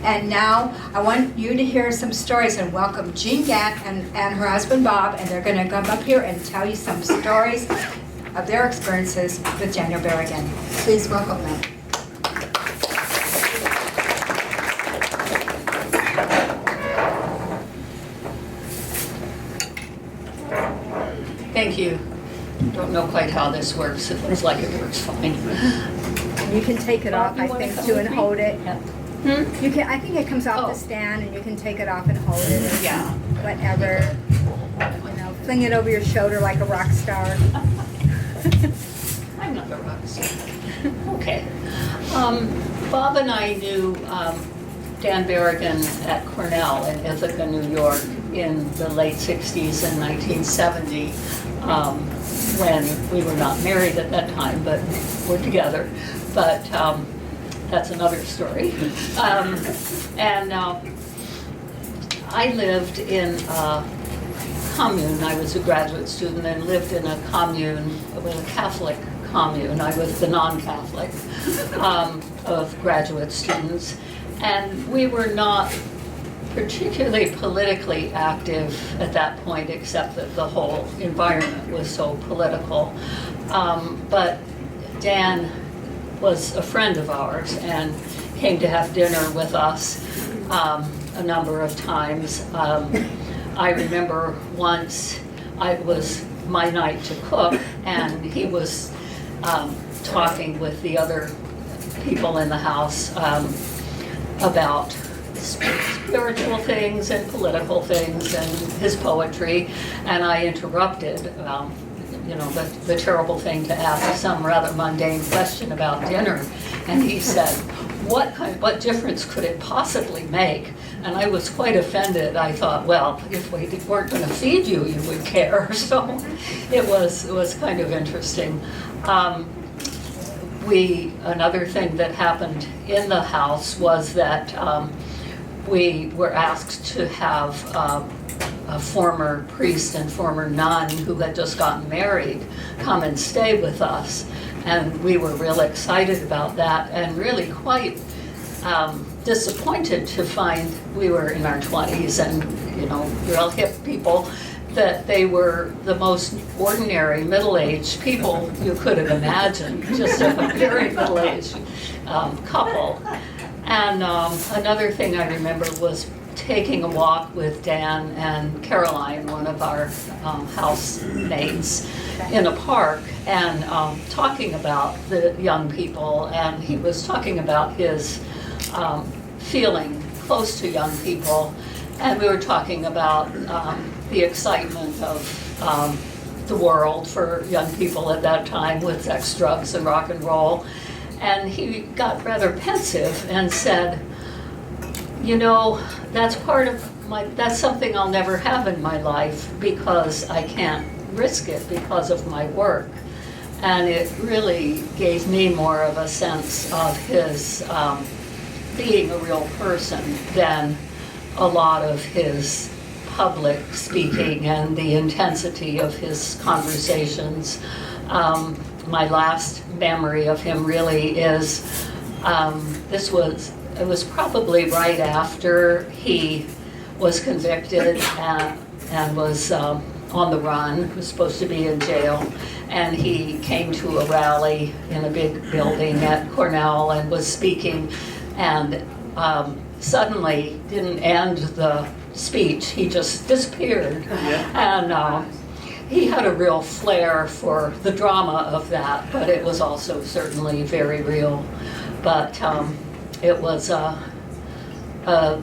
And now I want you to hear some stories and welcome Jean Gatt and her husband Bob, and they're going to come up here and tell you some stories of their experiences with Daniel Berrigan. Please welcome them. Thank you. Don't know quite how this works. It looks like it works fine. And you can take it off, I think, too, and hold it. Yep. You can. I think it comes off the stand, and you can take it off and hold it, or Yeah. whatever. You know, fling it over your shoulder like a rock star. I'm not a rock star. Okay. Bob and I knew Dan Berrigan at Cornell in Ithaca, New York in the late 60s and 1970 when we were not married at that time, but we're together. But that's another story. I lived in a commune. I was a graduate student and lived in a commune, with a Catholic commune. I was the non-Catholic of graduate students. And we were not particularly politically active at that point, except that the whole environment was so political. But Dan was a friend of ours and came to have dinner with us a number of times. I remember once it was my night to cook, and he was talking with the other people in the house about spiritual things and political things and his poetry, and I interrupted, the terrible thing to ask some rather mundane question about dinner, and he said, what difference could it possibly make? And I was quite offended. I thought, well, if we weren't going to feed you, you would care. So it was kind of interesting. Another thing that happened in the house was that we were asked to have a former priest and former nun who had just gotten married come and stay with us. And we were real excited about that and really quite disappointed to find we were in our 20s and, real hip people, that they were the most ordinary middle-aged people you could have imagined, just a very middle-aged couple. And another thing I remember was taking a walk with Dan and Caroline, one of our housemates, in a park, and talking about the young people, and he was talking about his feeling close to young people, and we were talking about the excitement of the world for young people at that time with sex, drugs, and rock and roll. And he got rather pensive and said, that's something I'll never have in my life because I can't risk it because of my work. And it really gave me more of a sense of his being a real person than a lot of his public speaking and the intensity of his conversations. My last memory of him really is, it was probably right after he was convicted and was on the run, was supposed to be in jail, and he came to a rally in a big building at Cornell and was speaking, and suddenly didn't end the speech, he just disappeared. And he had a real flair for the drama of that, but it was also certainly very real. But it was a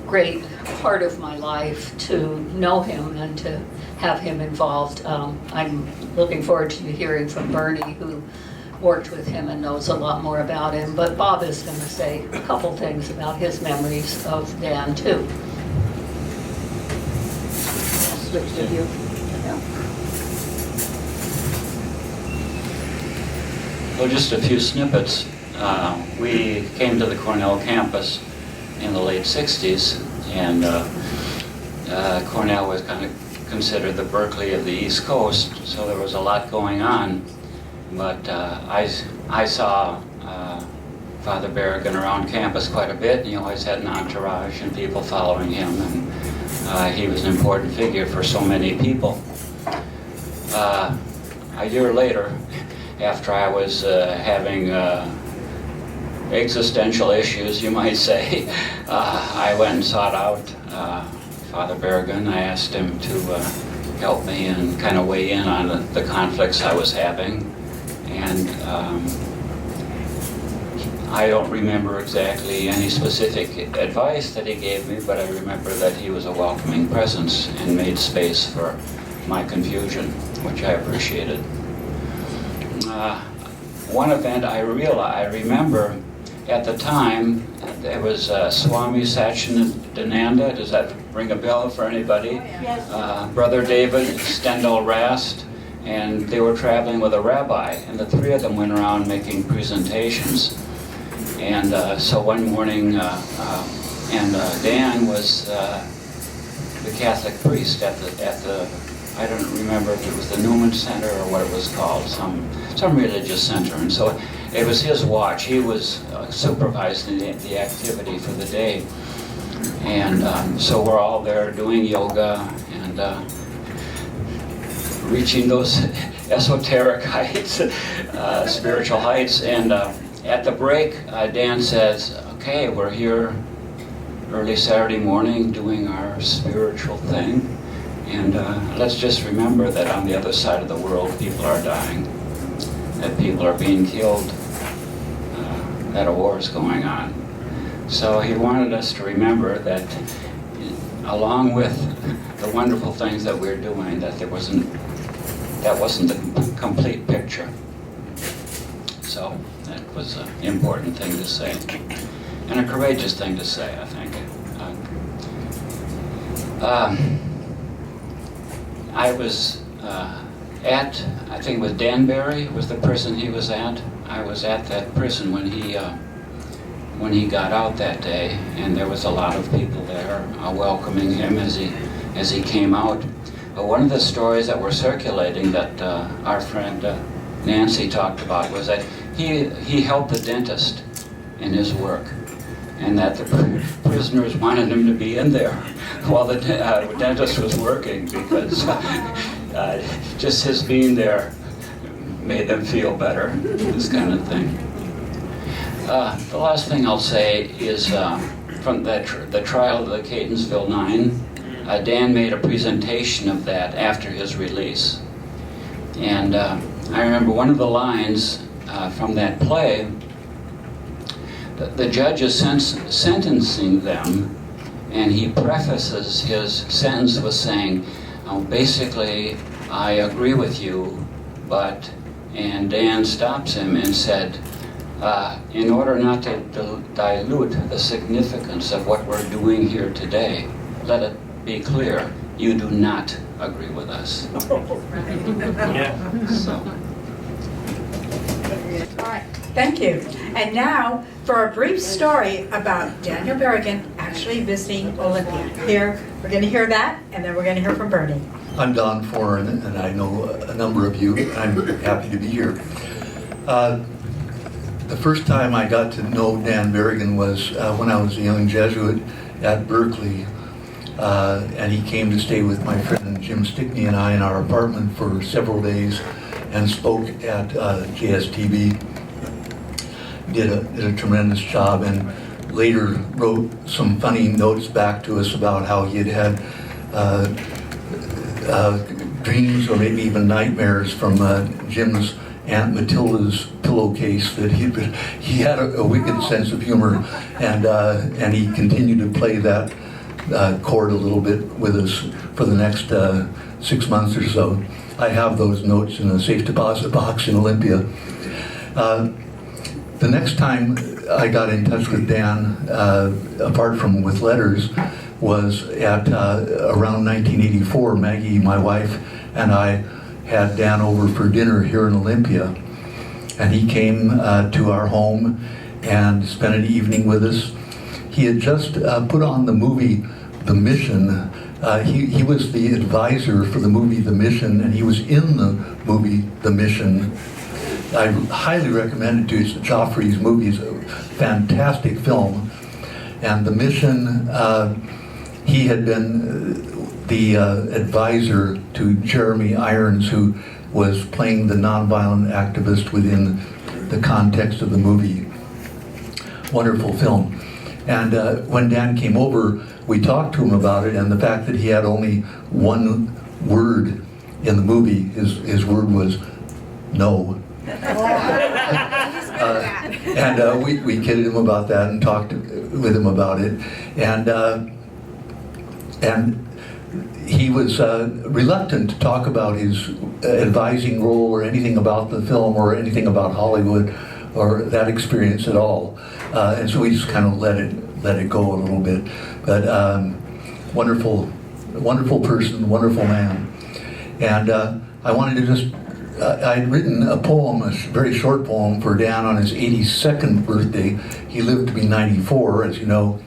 great part of my life to know him and to have him involved. I'm looking forward to hearing from Bernie, who worked with him and knows a lot more about him. But Bob is going to say a couple things about his memories of Dan, too. I'll switch to you. Yeah. Well, just a few snippets. We came to the Cornell campus in the late 60s, and Cornell was kind of considered the Berkeley of the East Coast, so there was a lot going on. But I saw Father Berrigan around campus quite a bit, and he always had an entourage and people following him, and he was an important figure for so many people. A year later, after I was having existential issues, you might say, I went and sought out Father Berrigan. I asked him to help me and kind of weigh in on the conflicts I was having. And I don't remember exactly any specific advice that he gave me, but I remember that he was a welcoming presence and made space for my confusion, which I appreciated. One event I remember at the time, there was Swami Satchidananda. Does that ring a bell for anybody? Yes. Brother David, Stendhal Rast, and they were traveling with a rabbi, and the three of them went around making presentations. And so one morning, Dan was the Catholic priest at the I don't remember if it was the Newman Center or what it was called, some religious center. And so it was his watch. He was supervising the activity for the day. And so we're all there doing yoga and reaching those esoteric heights, spiritual heights. And at the break, Dan says, okay, we're here early Saturday morning doing our spiritual thing. And let's just remember that on the other side of the world, people are dying, that people are being killed, that a war is going on. So he wanted us to remember that along with the wonderful things that we're doing, that that wasn't the complete picture. So that was an important thing to say, and a courageous thing to say, I think. I was I think it was Dan Berry was the prison he was at. I was at that prison when he got out that day, and there was a lot of people there welcoming him as he came out. But one of the stories that were circulating that our friend Nancy talked about was that he helped the dentist in his work, and that the prisoners wanted him to be in there while the dentist was working, because just his being there made them feel better, this kind of thing. The last thing I'll say is from the trial of the Catonsville Nine. Dan made a presentation of that after his release. And I remember one of the lines from that play. The judge is sentencing them, and he prefaces his sentence with saying, basically, I agree with you, but, and Dan stops him and said, in order not to dilute the significance of what we're doing here today, let it be clear, you do not agree with us. Yeah. So. All right, thank you. And now for a brief story about Daniel Berrigan actually visiting Olympia. Here, we're going to hear that, and then we're going to hear from Bernie. I'm Don Foran, and I know a number of you. I'm happy to be here. The first time I got to know Dan Berrigan was when I was a young Jesuit at Berkeley, and he came to stay with my friend Jim Stickney and I in our apartment for several days and spoke at JSTV. Did a tremendous job, and later wrote some funny notes back to us about how he had dreams or maybe even nightmares from Jim's Aunt Matilda's pillowcase, that he had a wicked sense of humor, and he continued to play that chord a little bit with us for the next 6 months or so. I have those notes in a safe deposit box in Olympia. The next time I got in touch with Dan, apart from with letters, was at around 1984. Maggie, my wife, and I had Dan over for dinner here in Olympia. And he came to our home and spent an evening with us. He had just put on the movie The Mission. He was the advisor for the movie The Mission, and he was in the movie The Mission. I highly recommend it to you. It's Joffrey's movie. It's a fantastic film. And the mission, he had been the advisor to Jeremy Irons, who was playing the nonviolent activist within the context of the movie. Wonderful film. And when Dan came over, we talked to him about it, and the fact that he had only one word in the movie, his word was no. And we kidded him about that and talked with him about it. And he was reluctant to talk about his advising role or anything about the film or anything about Hollywood or that experience at all. And so we just kind of let it go a little bit. But wonderful person, wonderful man. And I wanted to just, I'd written a poem, a very short poem for Dan on his 82nd birthday. He lived to be 94, as you know.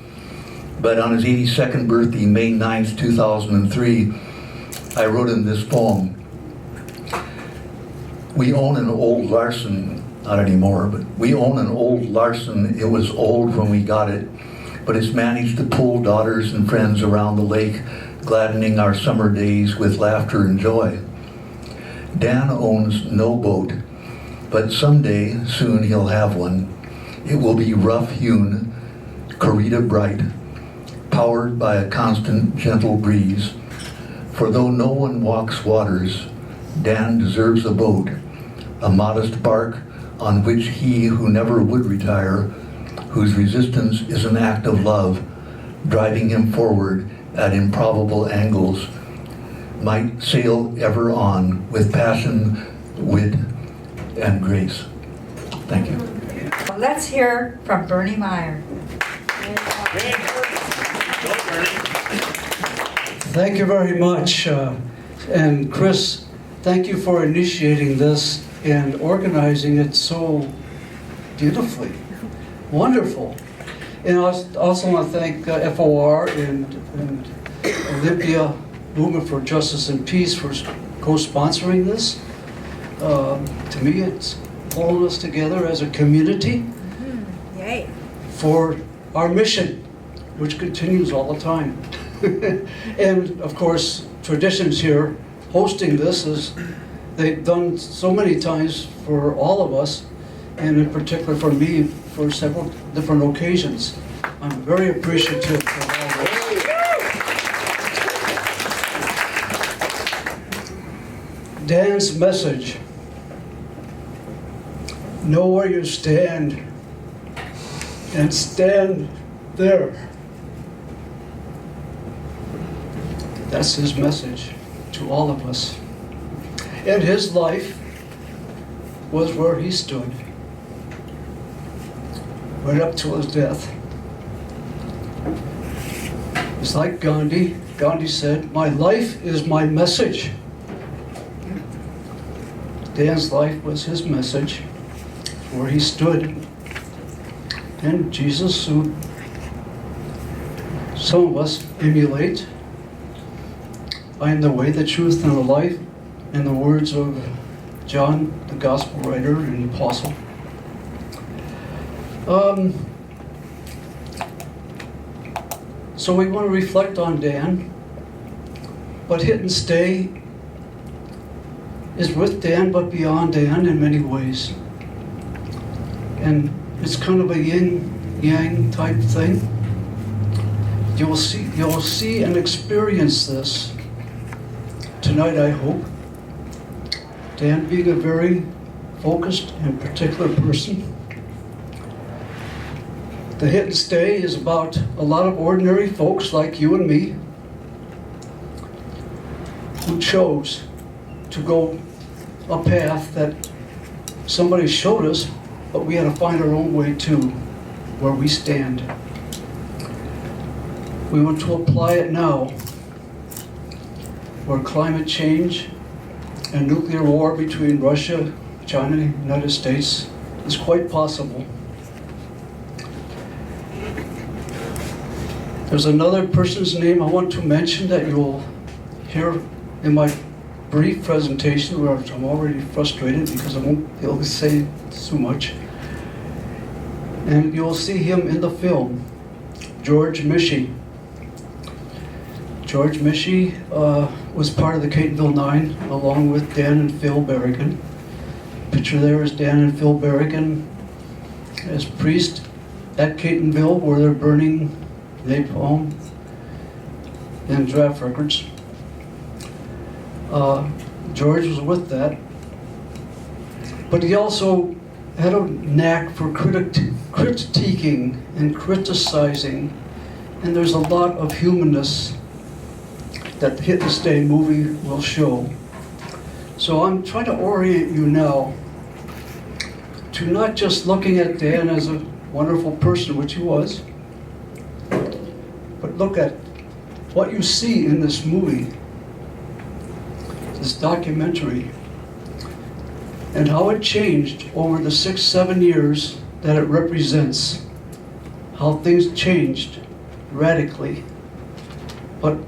But on his 82nd birthday, May 9th, 2003, I wrote him this poem. We own an old Larson, not anymore, but we own an old Larson. It was old when we got it, but it's managed to pull daughters and friends around the lake, gladdening our summer days with laughter and joy. Dan owns no boat, but someday, soon he'll have one. It will be rough-hewn, Corita bright, powered by a constant, gentle breeze. For though no one walks waters, Dan deserves a boat, a modest bark on which he who never would retire, whose resistance is an act of love, driving him forward at improbable angles, might sail ever on with passion, wit, and grace. Thank you. Let's hear from Bernie Meyer. Thank you very much. And Chris, thank you for initiating this and organizing it so beautifully. Wonderful. And I also want to thank FOR and Olympia Movement for Justice and Peace for co-sponsoring this. To me, it's pulling us together as a community for our mission, which continues all the time. And of course, Traditions here hosting this is they've done so many times for all of us, and in particular for me, for several different occasions. I'm very appreciative of all this. Dan's message: know where you stand and stand there. That's his message to all of us. And his life was where he stood, right up to his death. It's like Gandhi. Gandhi said, "My life is my message." Dan's life was his message, where he stood. And Jesus, who some of us emulate, I am the way, the truth, and the life, in the words of John, the gospel writer and apostle. So we want to reflect on Dan, but Hit and Stay is with Dan, but beyond Dan in many ways. And it's kind of a yin-yang type thing. You'll see and experience this tonight, I hope. Dan being a very focused and particular person. The Hit and Stay is about a lot of ordinary folks like you and me who chose to go a path that somebody showed us, but we had to find our own way to where we stand. We want to apply it now, where climate change and nuclear war between Russia, China, and the United States is quite possible. There's another person's name I want to mention that you'll hear in my brief presentation where I'm already frustrated because I won't be able to say too much. And you'll see him in the film, George Michie. George Michie was part of the Catonsville Nine along with Dan and Phil Berrigan. Picture there is Dan and Phil Berrigan as priest at Catonsville where they're burning napalm and draft records. George was with that, but he also had a knack for critiquing and criticizing, and there's a lot of humanness that the Hit and Stay movie will show. So I'm trying to orient you now to not just looking at Dan as a wonderful person, which he was, but look at what you see in this movie, this documentary, and how it changed over the 6-7 years that it represents, how things changed radically, but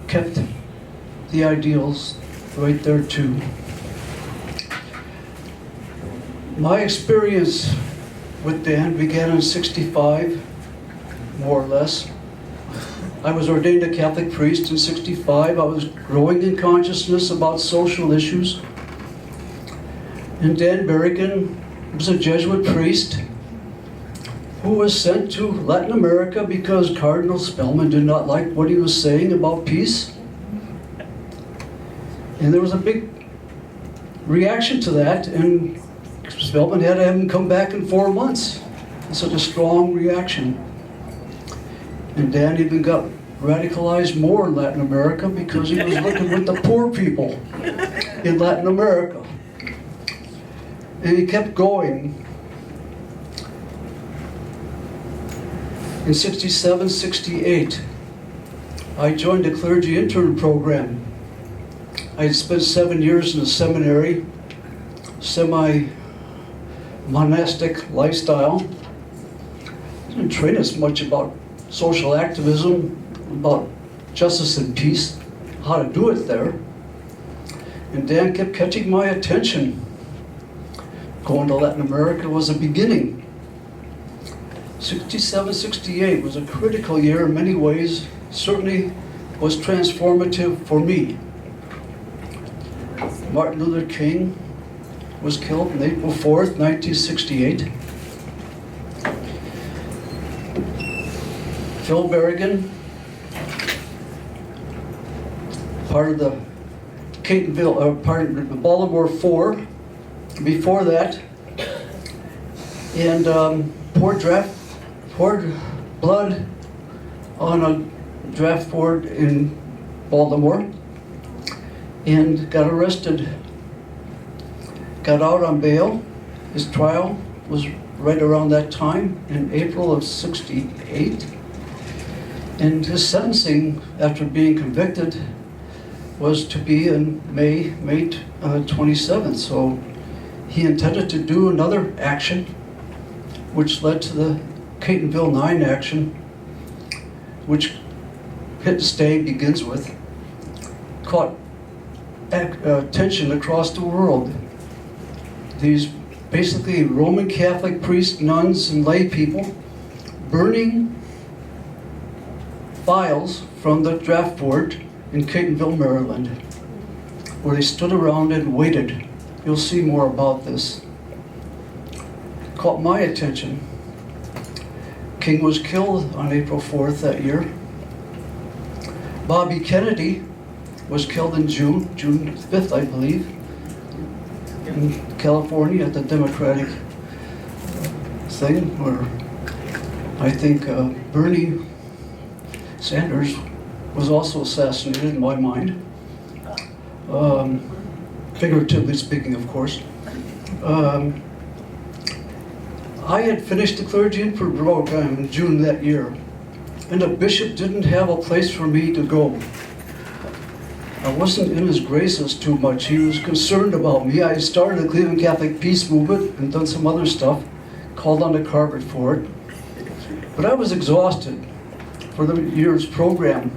kept the ideals right there too. My experience with Dan began in '65, more or less. I was ordained a Catholic priest in '65. I was growing in consciousness about social issues. And Dan Berrigan was a Jesuit priest who was sent to Latin America because Cardinal Spellman did not like what he was saying about peace. And there was a big reaction to that, and Spellman had to have him come back in 4 months. It's such a strong reaction. And Dan even got radicalized more in Latin America because he was looking with the poor people in Latin America. And he kept going. In '67, '68, I joined the clergy intern program. I had spent 7 years in a seminary, semi-monastic lifestyle. Didn't train us much about social activism, about justice and peace, how to do it there. And Dan kept catching my attention. Going to Latin America was a beginning. '67, '68 was a critical year in many ways, certainly was transformative for me. Martin Luther King was killed on April 4th, 1968. Phil Berrigan, part of the part of the Baltimore 4, before that, and poured blood on a draft board in Baltimore, and got arrested. Got out on bail. His trial was right around that time, in April of '68. And his sentencing, after being convicted, was to be in May 27th. So he intended to do another action, which led to the Catonsville 9 action, which Hit and Stay begins with, caught attention across the world. These basically Roman Catholic priests, nuns, and lay people burning files from the draft board in Catonsville, Maryland, where they stood around and waited. You'll see more about this. Caught my attention. King was killed on April 4th that year. Bobby Kennedy was killed in June 5th, I believe, in California at the Democratic thing, where I think Bernie Sanders was also assassinated in my mind. Figuratively speaking, of course. I had finished the clergy intern program in June that year, and the bishop didn't have a place for me to go. I wasn't in his graces too much. He was concerned about me. I started the Cleveland Catholic Peace Movement and done some other stuff, called on the carpet for it. But I was exhausted for the year's program.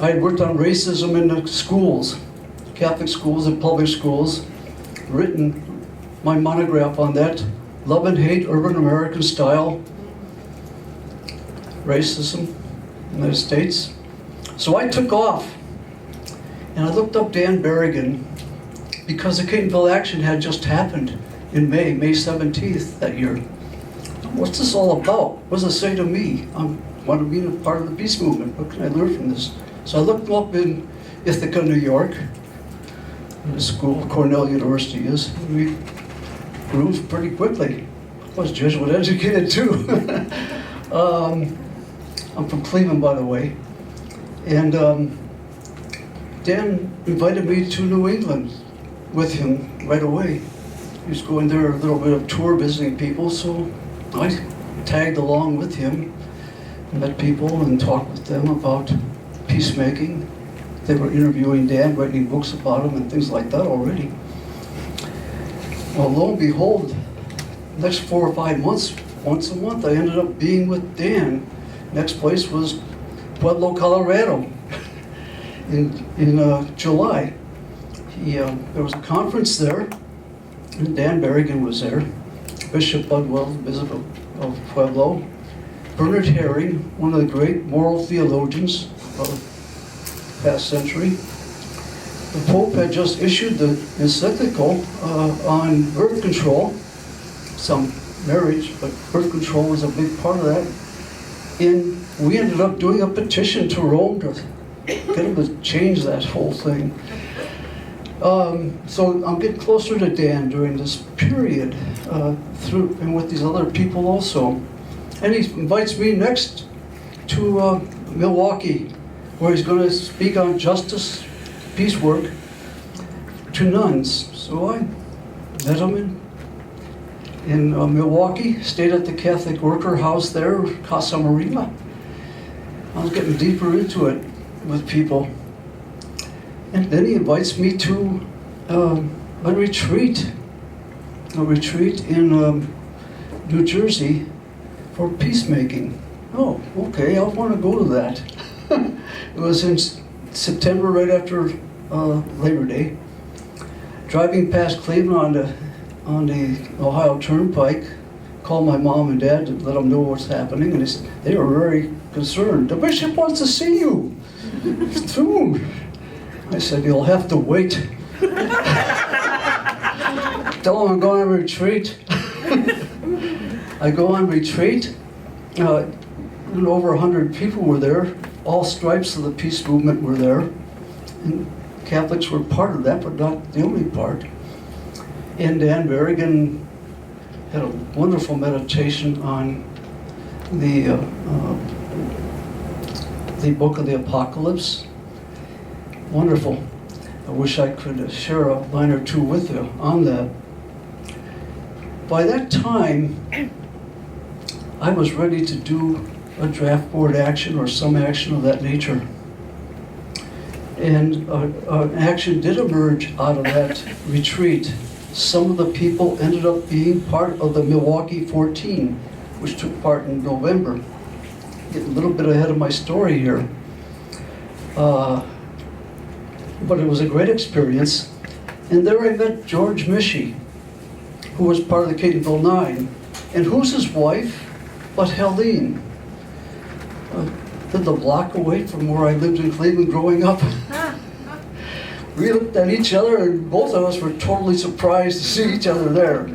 I had worked on racism in the schools Catholic schools and public schools, written my monograph on that, Love and Hate, Urban American Style, Racism, United States. So I took off, and I looked up Dan Berrigan, because the Catonsville Action had just happened in May 17th that year. What's this all about? What does it say to me? I want to be a part of the peace movement. What can I learn from this? So I looked up in Ithaca, New York, the school Cornell University is. We grew pretty quickly. I was Jesuit educated too. I'm from Cleveland, by the way. And Dan invited me to New England with him right away. He was going there a little bit of tour visiting people, so I tagged along with him, met people and talked with them about peacemaking. They were interviewing Dan, writing books about him and things like that already. Well, lo and behold, next 4 or 5 months, once a month, I ended up being with Dan. Next place was Pueblo, Colorado in July. There was a conference there, and Dan Berrigan was there. Bishop Budwell, Bishop of Pueblo. Bernard Herring, one of the great moral theologians of the past century. The Pope had just issued the encyclical on birth control, some marriage, but birth control was a big part of that. And we ended up doing a petition to Rome to get him to change that whole thing. So I'm getting closer to Dan during this period, through and with these other people also. And he invites me next to Milwaukee, where he's going to speak on justice, peace work to nuns. So I met him in Milwaukee, stayed at the Catholic Worker House there, Casa Maria. I was getting deeper into it with people. And then he invites me to a retreat in New Jersey for peacemaking. Oh, okay, I want to go to that. It was in September, right after Labor Day. Driving past Cleveland on the Ohio Turnpike, called my mom and dad to let them know what's happening, and they were very concerned. The bishop wants to see you. Through. I said, you'll have to wait. Tell him I'm going on retreat. I go on retreat. Over 100 people were there. All stripes of the peace movement were there. And Catholics were part of that, but not the only part. And Dan Berrigan had a wonderful meditation on the book of the Apocalypse. Wonderful. I wish I could share a line or two with you on that. By that time, I was ready to do a draft board action or some action of that nature. And an action did emerge out of that retreat. Some of the people ended up being part of the Milwaukee 14, which took part in November. Getting a little bit ahead of my story here. But it was a great experience. And there I met George Mischie, who was part of the Catonsville 9. And who's his wife but Helene? Lived a block away from where I lived in Cleveland growing up. We looked at each other, and both of us were totally surprised to see each other there.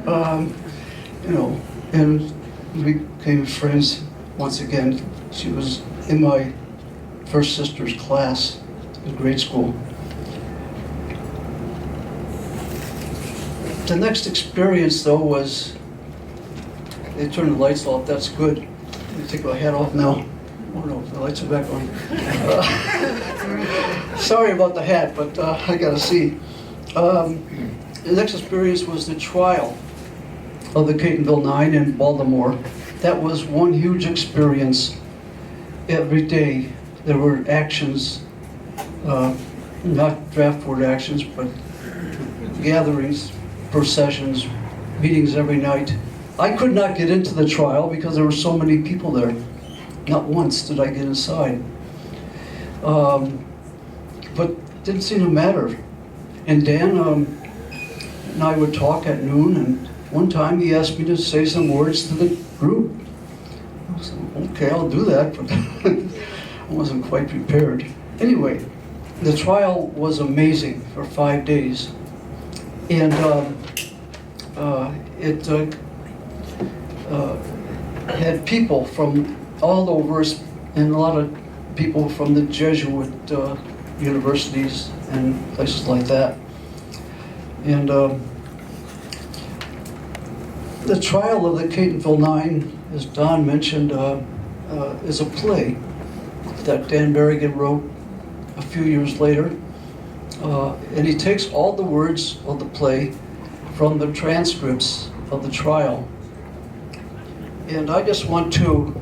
And we became friends once again. She was in my first sister's class in grade school. The next experience, though, was they turned the lights off. That's good. Let me take my hat off now. Oh no, the lights are back on. Sorry about the hat, but I gotta see. The next experience was the trial of the Catonsville 9 in Baltimore. That was one huge experience. Every day there were actions, not draft board actions, but gatherings, processions, meetings every night. I could not get into the trial because there were so many people there. Not once did I get inside. But it didn't seem to matter. And Dan and I would talk at noon, and one time he asked me to say some words to the group. I said, okay, I'll do that, but I wasn't quite prepared. Anyway, the trial was amazing for 5 days. And it had people from all over, and a lot of people from the Jesuit universities and places like that. And the trial of the Catonsville Nine, as Don mentioned, is a play that Dan Berrigan wrote a few years later. And he takes all the words of the play from the transcripts of the trial. And I just want to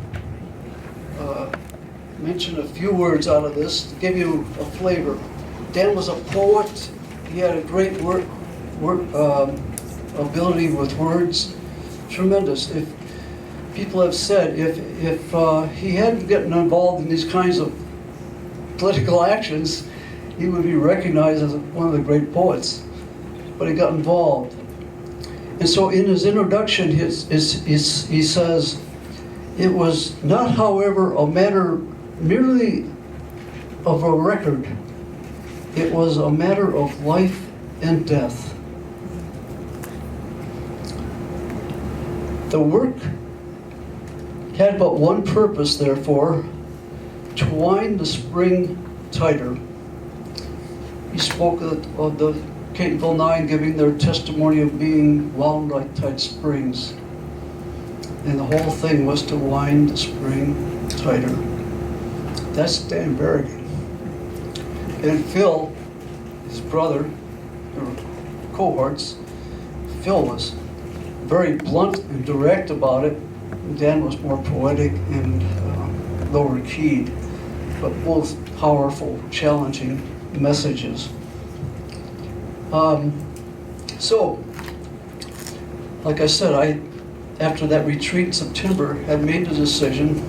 mention a few words out of this to give you a flavor. Dan was a poet. He had a great ability with words. Tremendous. If people have said if he hadn't gotten involved in these kinds of political actions, he would be recognized as one of the great poets. But he got involved. And so in his introduction, he says, "It was not, however, a matter merely of a record. It was a matter of life and death." The work had but one purpose, therefore, to wind the spring tighter. He spoke of the Catonsville Nine giving their testimony of being wound like tight springs. And the whole thing was to wind the spring tighter. That's Dan Berrigan. And Phil, his brother, or cohorts, Phil was very blunt and direct about it. Dan was more poetic and lower keyed, but both powerful, challenging messages. So, like I said, after that retreat in September, had made the decision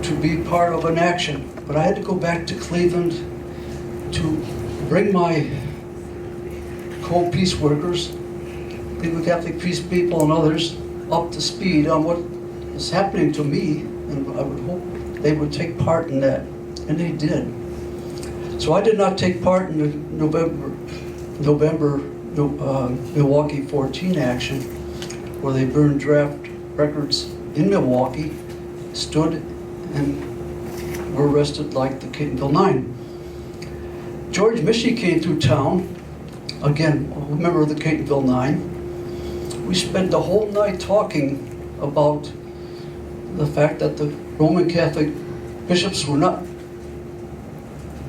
to be part of an action. But I had to go back to Cleveland to bring my co-peace workers, Cleveland Catholic peace people and others, up to speed on what is happening to me, and I would hope they would take part in that, and they did. So I did not take part in the November Milwaukee 14 action, where they burned draft records in Milwaukee, stood and were arrested like the Catonsville Nine. George Michie came through town, again, a member of the Catonsville Nine. We spent the whole night talking about the fact that the Roman Catholic bishops were not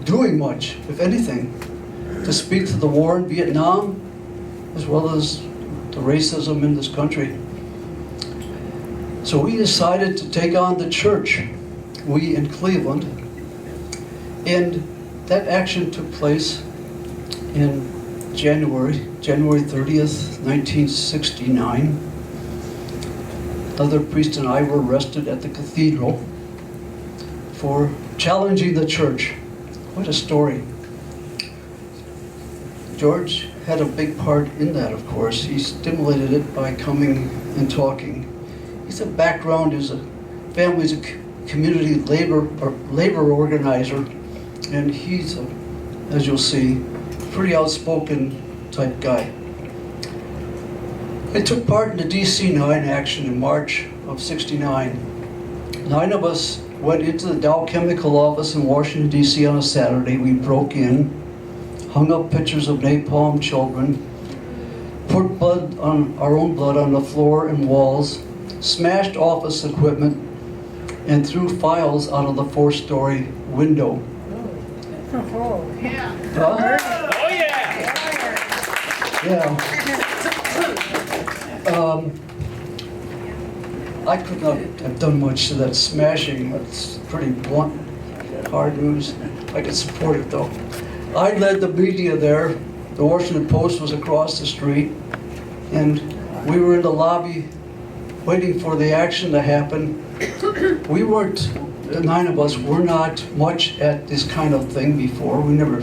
doing much, if anything, to speak to the war in Vietnam, as well as the racism in this country. So we decided to take on the church, we in Cleveland, and that action took place in January 30th, 1969. Another priest and I were arrested at the cathedral for challenging the church. What a story. George had a big part in that, of course. He stimulated it by coming and talking. His background is family's a community labor organizer, and he's, as you'll see, pretty outspoken type guy. I took part in the DC 9 action in March of '69. 9 of us went into the Dow Chemical office in Washington, D.C. on a Saturday. We broke in, hung up pictures of napalm children, put our own blood on the floor and walls, smashed office equipment, and threw files out of the 4-story window. Oh, yeah. Huh? Oh, yeah! Yeah. I could not have done much to that smashing. That's pretty blunt, hard news. I could support it though. I led the media there. The Washington Post was across the street, and we were in the lobby waiting for the action to happen. We weren't, the 9 of us were not much at this kind of thing before. We never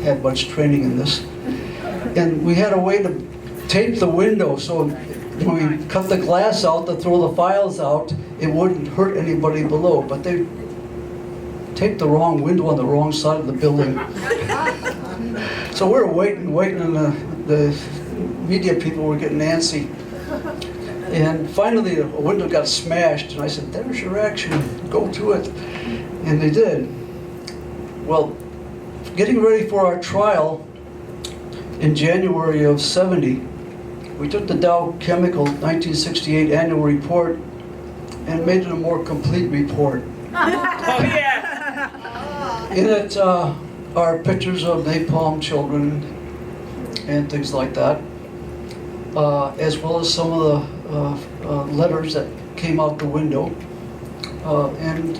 had much training in this. And we had a way to tape the window, so when we cut the glass out to throw the files out, it wouldn't hurt anybody below. But they taped the wrong window on the wrong side of the building. So we were waiting, and the media people were getting antsy. And finally, a window got smashed, and I said, "There's your action, go to it." And they did. Well, getting ready for our trial in January of '70, we took the Dow Chemical 1968 annual report and made it a more complete report. Oh, yeah. In it are pictures of napalm children and things like that, as well as some of the letters that came out the window. And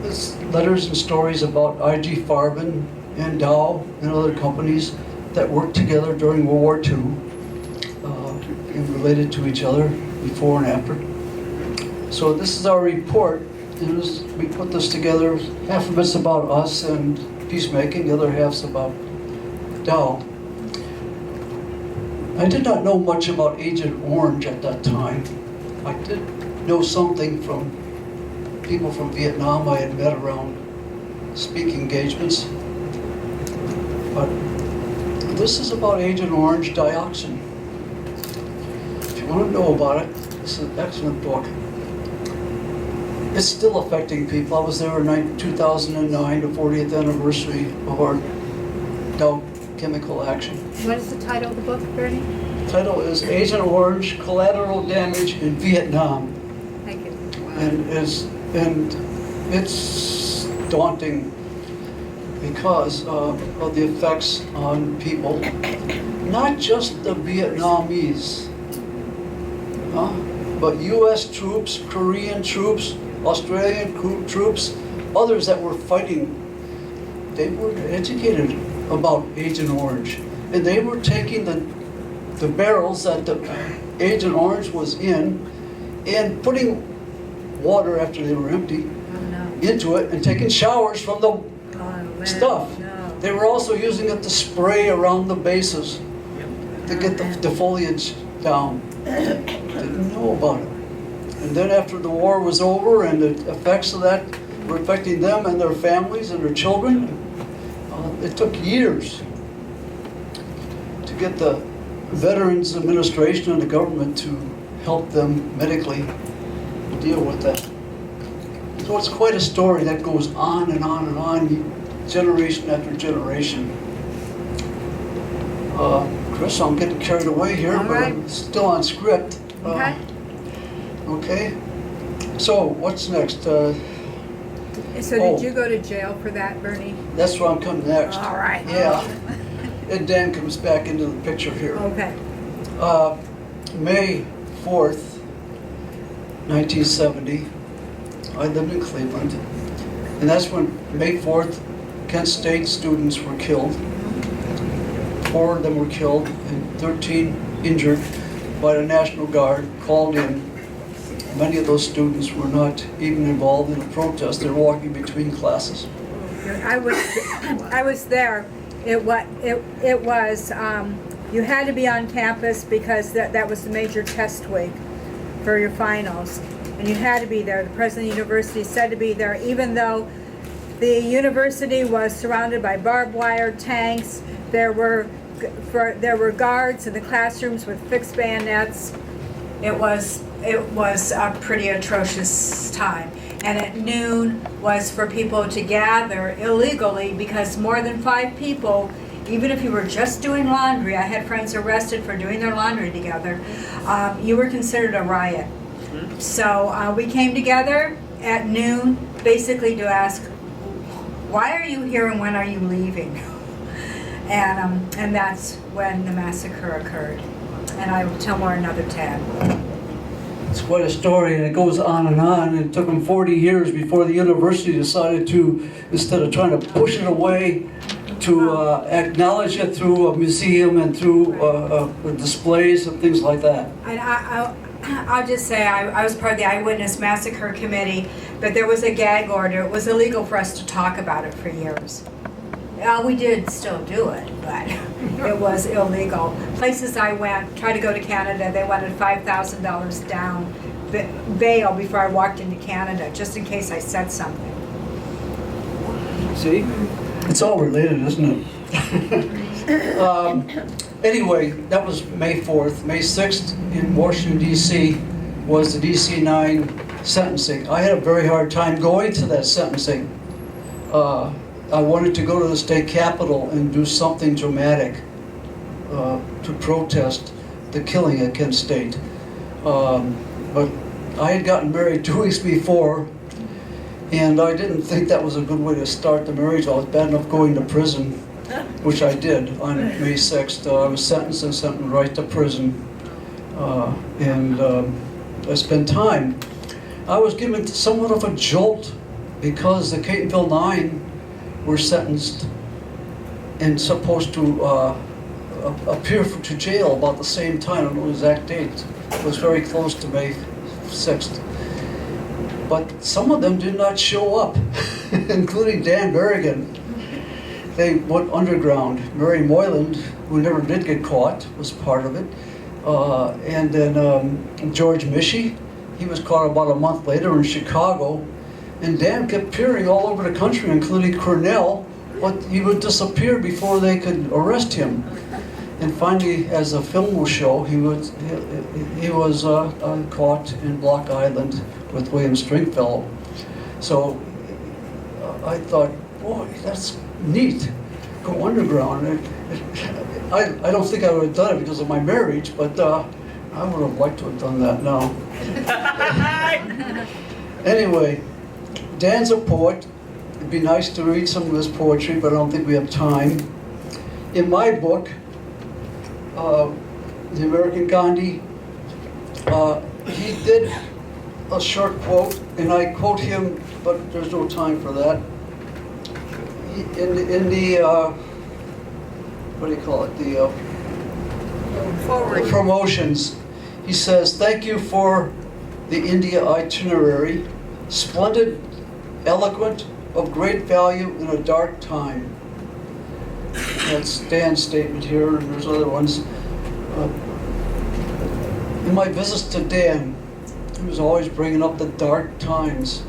it's letters and stories about I.G. Farben and Dow and other companies that worked together during World War II and related to each other before and after. So this is our report. We put this together. Half of it's about us and peacemaking, the other half's about Dow. I did not know much about Agent Orange at that time. I did know something from people from Vietnam I had met around speaking engagements. But this is about Agent Orange dioxin. If you want to know about it, this is an excellent book. It's still affecting people. I was there in 2009, the 40th anniversary of our Dow Chemical Action. What is the title of the book, Bernie? The title is Agent Orange, Collateral Damage in Vietnam. Thank you. And it's daunting because of the effects on people, not just the Vietnamese, but U.S. troops, Korean troops, Australian troops, others that were fighting. They were educated about Agent Orange, and they were taking the barrels that the Agent Orange was in and putting water after they were empty into it and taking showers from the stuff. No. They were also using it to spray around the bases to get the foliage down. Didn't know about it. And then after the war was over and the effects of that were affecting them and their families and their children, it took years to get the Veterans Administration and the government to help them medically deal with that. So it's quite a story that goes on and on and on, generation after generation. Chris, I'm getting carried away here, All but right. I'm still on script. Okay. Okay. So what's next? So Oh. did you go to jail for that, Bernie? That's where I'm coming next. All right. Yeah. And Dan comes back into the picture here. Okay. May 4th, 1970, I lived in Cleveland, and that's when, May 4th, Kent State students were killed. 4 of them were killed and 13 injured by the National Guard called in. Many of those students were not even involved in a protest. They were walking between classes. I was there. It was you had to be on campus because that was the major test week for your finals, and you had to be there. The president of the university said to be there, even though the university was surrounded by barbed wire, tanks. There were guards in the classrooms with fixed bayonets. It was a pretty atrocious time. And at noon was for people to gather illegally, because more than 5 people, even if you were just doing laundry, I had friends arrested for doing their laundry together, you were considered a riot. So we came together at noon basically to ask, why are you here and when are you leaving? And that's when the massacre occurred. And I will tell more another time. It's quite a story, and it goes on and on. It took them 40 years before the university decided to, instead of trying to push it away, to acknowledge it through a museum and through displays and things like that. And I'll just say I was part of the Eyewitness Massacre Committee, but there was a gag order. It was illegal for us to talk about it for years. We did still do it, but it was illegal. Places I went, tried to go to Canada, they wanted $5,000 down bail before I walked into Canada, just in case I said something. See? It's all related, isn't it? Anyway, that was May 4th. May 6th in Washington, D.C. was the DC 9 sentencing. I had a very hard time going to that sentencing. I wanted to go to the state capitol and do something dramatic to protest the killing at Kent State. But I had gotten married 2 weeks before, and I didn't think that was a good way to start the marriage. I was bad enough going to prison, which I did on May 6th. I was sentenced and sent right to prison. I spent time. I was given somewhat of a jolt because the Catonsville 9 were sentenced and supposed to appear to jail about the same time. I don't know the exact date. It was very close to May 6th. But some of them did not show up, including Dan Berrigan. They went underground. Mary Moyland, who never did get caught, was part of it. And then George Mischie, he was caught about a month later in Chicago. And Dan kept appearing all over the country, including Cornell, but he would disappear before they could arrest him. And finally, as the film will show, he was caught in Block Island with William Stringfellow. So I thought, boy, that's neat. Go underground. I don't think I would have done it because of my marriage, but I would have liked to have done that now. Anyway, Dan's a poet. It'd be nice to read some of his poetry, but I don't think we have time. In my book, The American Gandhi, he did a short quote, and I quote him, but there's no time for that. In the what do you call it? The promotions, he says, "Thank you for the India itinerary, splendid, eloquent, of great value in a dark time." That's Dan's statement here, and there's other ones. In my visits to Dan, he was always bringing up the dark times,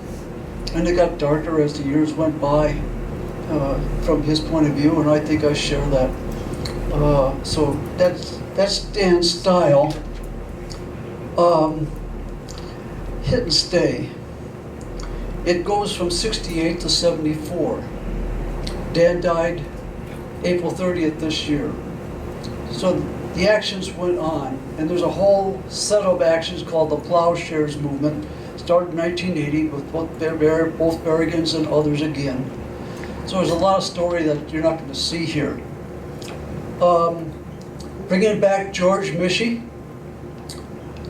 and they got darker as the years went by, from his point of view, and I think I share that. So that's Dan's style. Hit and Stay. It goes from 68 to 74. Dan died April 30th this year. So the actions went on, and there's a whole set of actions called the Plowshares Movement, started in 1980 with both Berrigans and others again. So there's a lot of story that you're not going to see here. Bringing back George Mischie.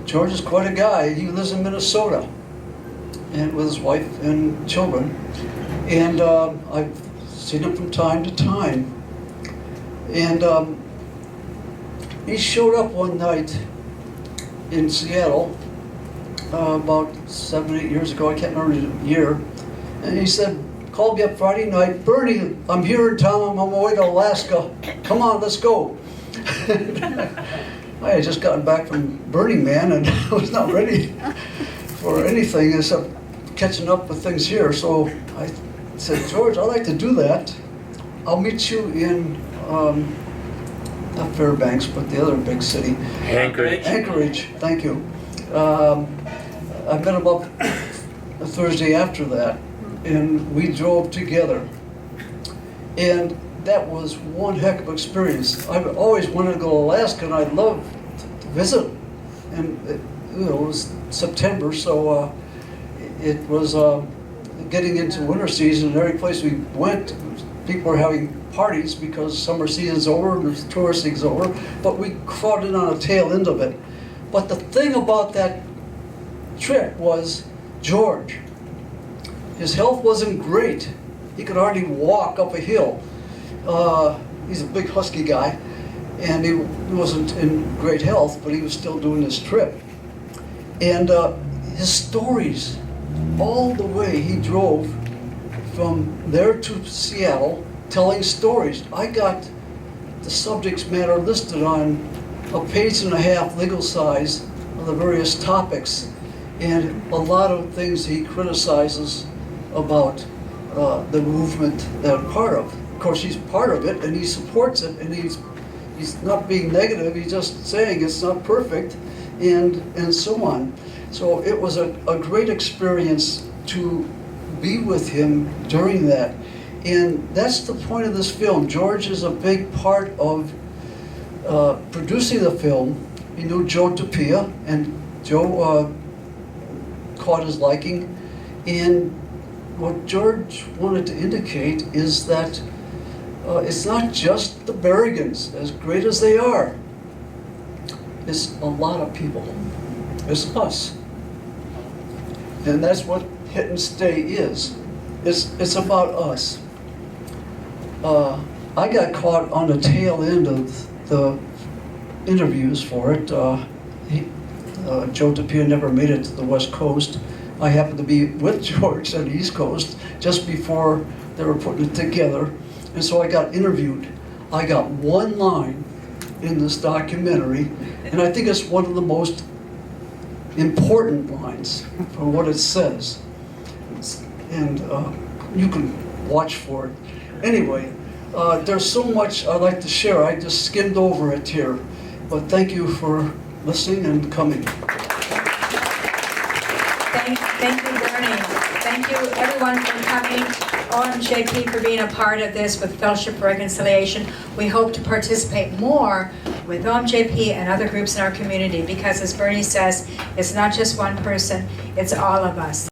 George is quite a guy. He lives in Minnesota, and with his wife and children. And I've seen him from time to time. And he showed up one night in Seattle about 7, 8 years ago. I can't remember the year. And he said, called me up Friday night, "Bernie, I'm here in town. I'm on my way to Alaska. Come on, let's go." I had just gotten back from Burning Man, and I was not ready for anything except catching up with things here. So I said, "George, I'd like to do that. I'll meet you in, not Fairbanks, but the other big city." Anchorage. Anchorage, thank you. I met him up the Thursday after that, and we drove together. And that was one heck of an experience. I've always wanted to go to Alaska, and I'd love to visit. And it was September, so it was getting into winter season, and every place we went, people were having parties because summer season's over and the tourist season's over, but we crowded on the tail end of it. But the thing about that trip was George. His health wasn't great. He could hardly walk up a hill. He's a big husky guy, and he wasn't in great health, but he was still doing this trip. And his stories, all the way he drove from there to Seattle, telling stories. I got the subject matter listed on a page and a half legal size of the various topics, and a lot of things he criticizes about the movement that I'm part of. Of course, he's part of it and he supports it, and he's not being negative, he's just saying it's not perfect, and so on. So it was a great experience to be with him during that. And that's the point of this film. George is a big part of producing the film. He knew Joe Tapia, and Joe caught his liking. And what George wanted to indicate is that it's not just the Berrigans, as great as they are. It's a lot of people. It's us. And that's what Hit and Stay is. It's about us. I got caught on the tail end of the interviews for it. Joe Tapia never made it to the West Coast. I happened to be with George on the East Coast just before they were putting it together. And so I got interviewed. I got one line in this documentary, and I think it's one of the most important lines for what it says. And you can watch for it. Anyway, there's so much I'd like to share. I just skimmed over it here. But thank you for listening and coming. Thank you, Bernie. Thank you, everyone, for coming. OMJP for being a part of this with Fellowship for Reconciliation. We hope to participate more with OMJP and other groups in our community because, as Bernie says, it's not just one person, it's all of us.